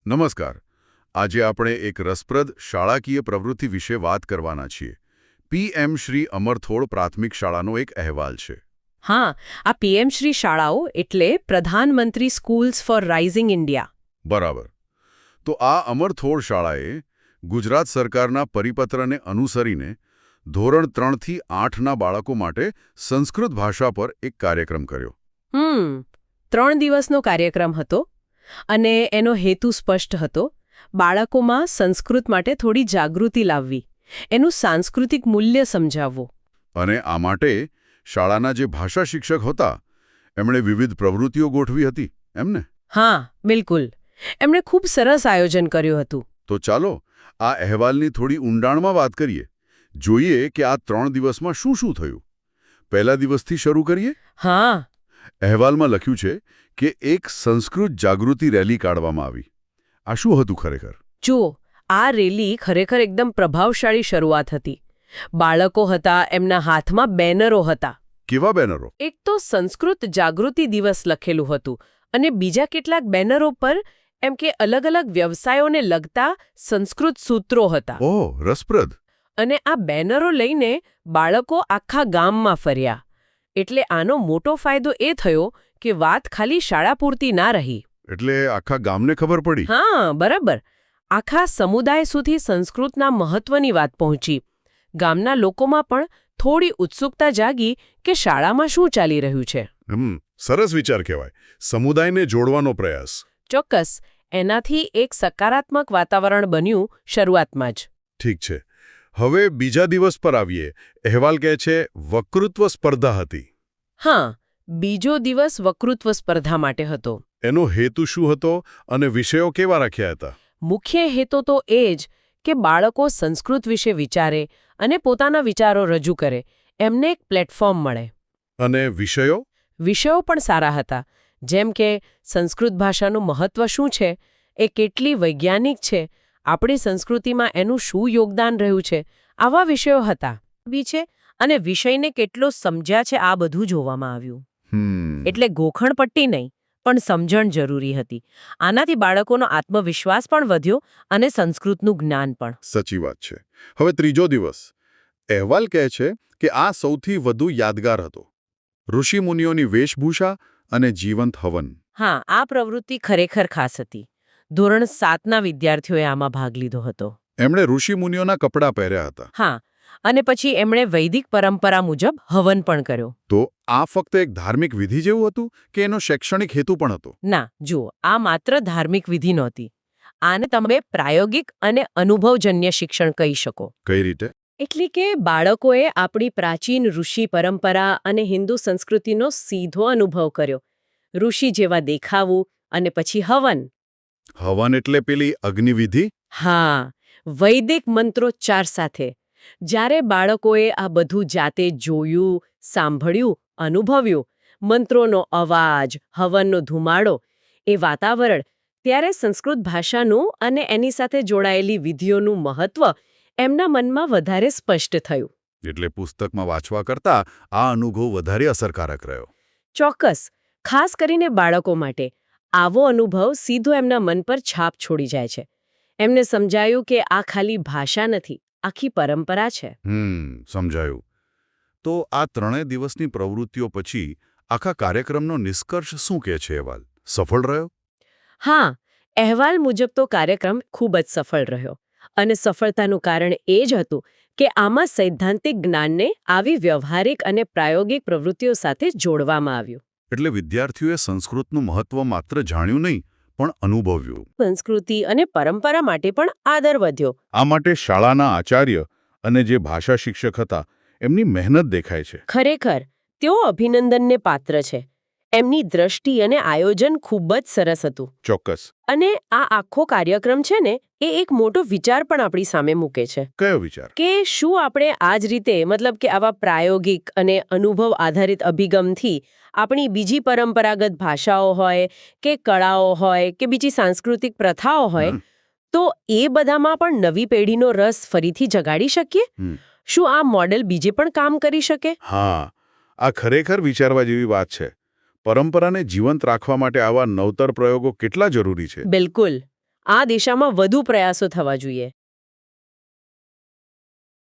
નમસ્કાર. આજે આપણે એક રસપ્રદ શાળાકીય પ્રવૃત્તિ વિશે વાત કરવાના છીએ. પીએમ શ્રી અમરથોળ પ્રાથમિક શાળાનો એક અહેવાલ છે. હા, આ પીએમ શ્રી શાળાઓ એટલે પ્રધાનમંત્રી સ્કૂલ્સ ફોર રાઇઝિંગ ઇન્ડિયા. બરાબર. તો આ અમરથોળ શાળાએ ગુજરાત સરકારના પરિપત્રને અનુસરીને ધોરણ 3 થી 8ના બાળકો માટે સંસ્કૃત ભાષા પર એક કાર્યક્રમ કર્યો. 3 દિવસનો કાર્યક્રમ હતો અને એનો હેતુ સ્પષ્ટ હતો. બાળકોમાં સંસ્કૃત માટે થોડી જાગૃતિ લાવવી, એનું સાંસ્કૃતિક મૂલ્ય સમજાવવું. અને આ માટે શાળાના જે ભાષા શિક્ષક હતા એમણે વિવિધ પ્રવૃત્તિઓ ગોઠવી હતી, એમને? હા, બિલકુલ. એમણે ખૂબ સરસ આયોજન કર્યું હતું. તો ચાલો આ અહેવાલની થોડી ઊંડાણમાં વાત કરીએ. જોઈએ કે આ 3 દિવસમાં શું શું થયું. પહેલા દિવસથી શરૂ કરીએ. હા. અહેવાલમાં લખ્યું છે કે એક સંસ્કૃત જાગૃતિ રેલી કાઢવામાં આવી. આ શું હતું ખરેખર? જુઓ, આ રેલી ખરેખર એકદમ પ્રભાવશાળી શરૂઆત હતી. બાળકો હતા, એમના હાથમાં બેનરો હતા. કેવા બેનરો? એક તો સંસ્કૃત જાગૃતિ દિવસ લખેલું હતું અને બીજા કેટલાક બેનરો પર એમ કે અલગ અલગ વ્યવસાયોને લગતા સંસ્કૃત સૂત્રો હતા. ઓહ, રસપ્રદ. અને આ બેનરો લઈને બાળકો આખા ગામમાં ફર્યા. એટલે આનો મોટો ફાયદો એ થયો કે વાત ખાલી શાળા પૂરતી ના રહી. એટલે આખા ગામને ખબર પડી. હા, બરાબર. આખા સમુદાય સુધી સંસ્કૃતના મહત્વની વાત પહોંચી. ગામના લોકોમાં પણ થોડી ઉત્સુકતા જાગી કે શાળામાં શું ચાલી રહ્યું છે. સરસ વિચાર કહેવાય. સમુદાયને જોડવાનો પ્રયાસ. ચોક્કસ. એનાથી એક સકારાત્મક વાતાવરણ બન્યું શરૂઆતમાં જ. ઠીક છે. હવે બીજા દિવસ પર આવીએ. અહેવાલ કહે છે વક્તૃત્વ સ્પર્ધા હતી. હા, બીજો દિવસ વક્તૃત્વ સ્પર્ધા માટે હતો. એનો હેતુ શું હતો અને વિષયો કેવા રાખ્યા હતા? મુખ્ય હેતુ તો એ જ કે બાળકો સંસ્કૃત વિશે વિચારે અને પોતાના વિચારો રજૂ કરે. એમને એક પ્લેટફોર્મ મળે. અને વિષયો? વિષયો પણ સારા હતા. જેમ કે સંસ્કૃત ભાષાનું મહત્વ શું છે, એ કેટલી વૈજ્ઞાનિક છે, આપણી સંસ્કૃતિમાં એનું શું યોગદાન રહ્યું છે, આવા વિષયો હતા. બી છે અને વિષયને કેટલો સમજ્યા છે આ બધું જોવામાં આવ્યું. એટલે ગોખણપટ્ટી નહીં, પણ સમજણ જરૂરી હતી. આનાથી બાળકોનો આત્મવિશ્વાસ પણ વધ્યો અને સંસ્કૃતનું જ્ઞાન પણ. સાચી વાત છે. હવે ત્રીજો દિવસ. અહેવાલ કહે છે કે આ સૌથી વધુ યાદગાર હતો. ઋષિમુનિઓની વેશભૂષા અને જીવંત હવન. હા, આ પ્રવૃત્તિ ખરેખર ખાસ હતી. ધોરણ 7ના વિદ્યાર્થીઓએ આમાં ભાગ લીધો હતો. એમણે ઋષિમુનિઓના કપડાં પહેર્યા હતા. હા, અને પછી એમણે વૈદિક પરંપરા મુજબ હવન પણ કર્યો. તો આ ફક્ત એક ધાર્મિક વિધિ જેવું હતું કે એનો શૈક્ષણિક હેતુ પણ હતો? ના, જુઓ, આ માત્ર ધાર્મિક વિધિ નહોતી. આને તમે પ્રાયોગિક અને અનુભવજન્ય શિક્ષણ કહી શકો. કઈ રીતે? એટલે કે બાળકોએ આપણી પ્રાચીન ઋષિ પરંપરા અને હિન્દુ સંસ્કૃતિનો સીધો અનુભવ કર્યો. ઋષિ જેવા દેખાવું અને પછી હવન. હવન એટલે પેલી અગ્નિવિધિ? હા, વૈદિક મંત્રોચ્ચાર સાથે. જ્યારે બાળકોએ આ બધું જાતે જોયું, સાંભળ્યું, અનુભવ્યું, મંત્રોનો અવાજ, હવનનો ધુમાડો, એ વાતાવરણ, ત્યારે સંસ્કૃત ભાષાનું અને એની સાથે જોડાયેલી વિધિઓનું મહત્વ એમના મનમાં વધારે સ્પષ્ટ થયું. એટલે પુસ્તકમાં વાંચવા કરતાં આ અનુભવ વધારે અસરકારક રહ્યો. ચોક્કસ. ખાસ કરીને બાળકો માટે આવો અનુભવ સીધો એમના મન પર છાપ છોડી જાય છે. એમને સમજાયું કે આ ખાલી ભાષા નથી, આખી પરંપરા છે. સમજાયું. તો આ 3 દિવસની પ્રવૃત્તિઓ પછી આખા કાર્યક્રમનો નિષ્કર્ષ શું કહે છે અહેવાલ? સફળ રહ્યો? હા, અહેવાલ મુજબ તો કાર્યક્રમ ખૂબ જ સફળ રહ્યો. અને સફળતાનું કારણ એ જ હતું કે આમાં સૈદ્ધાંતિક જ્ઞાનને આવી વ્યવહારિક અને પ્રાયોગિક પ્રવૃત્તિઓ સાથે જોડવામાં આવ્યું. એટલે વિદ્યાર્થીઓએ સંસ્કૃતનું મહત્વ માત્ર જાણ્યું નહીં, પણ અનુભવ્યું. સંસ્કૃતિ અને પરંપરા માટે પણ આદર વધ્યો. આ માટે શાળાના આચાર્ય અને જે ભાષા શિક્ષક હતા એમની મહેનત દેખાય છે. ખરેખર, તેઓ અભિનંદનને પાત્ર છે. એમની દ્રષ્ટિ અને આયોજન ખૂબ જ સરસ હતું. ચોક્કસ. અને આ આખો કાર્યક્રમ છે ને, એ એક મોટો વિચાર પણ આપણી સામે મૂકે છે. કયો વિચાર? કે શું આપણે આ જ રીતે, મતલબ કે આવા પ્રાયોગિક અને અનુભવ આધારિત અભિગમથી આપણી બીજી પરંપરાગત ભાષાઓ હોય કે કળાઓ હોય કે બીજી સાંસ્કૃતિક પ્રથાઓ હોય, તો એ બધામાં પણ નવી પેઢીનો રસ ફરીથી જગાડી શકીએ? શું આ મોડેલ બીજે પણ કામ કરી શકે? હા, આ ખરેખર વિચારવા જેવી વાત છે. પરંપરાને જીવંત રાખવા માટે આવા નવતર પ્રયોગો કેટલા જરૂરી છે? બિલકુલ. આ દિશામાં વધુ પ્રયાસો થવા જોઈએ.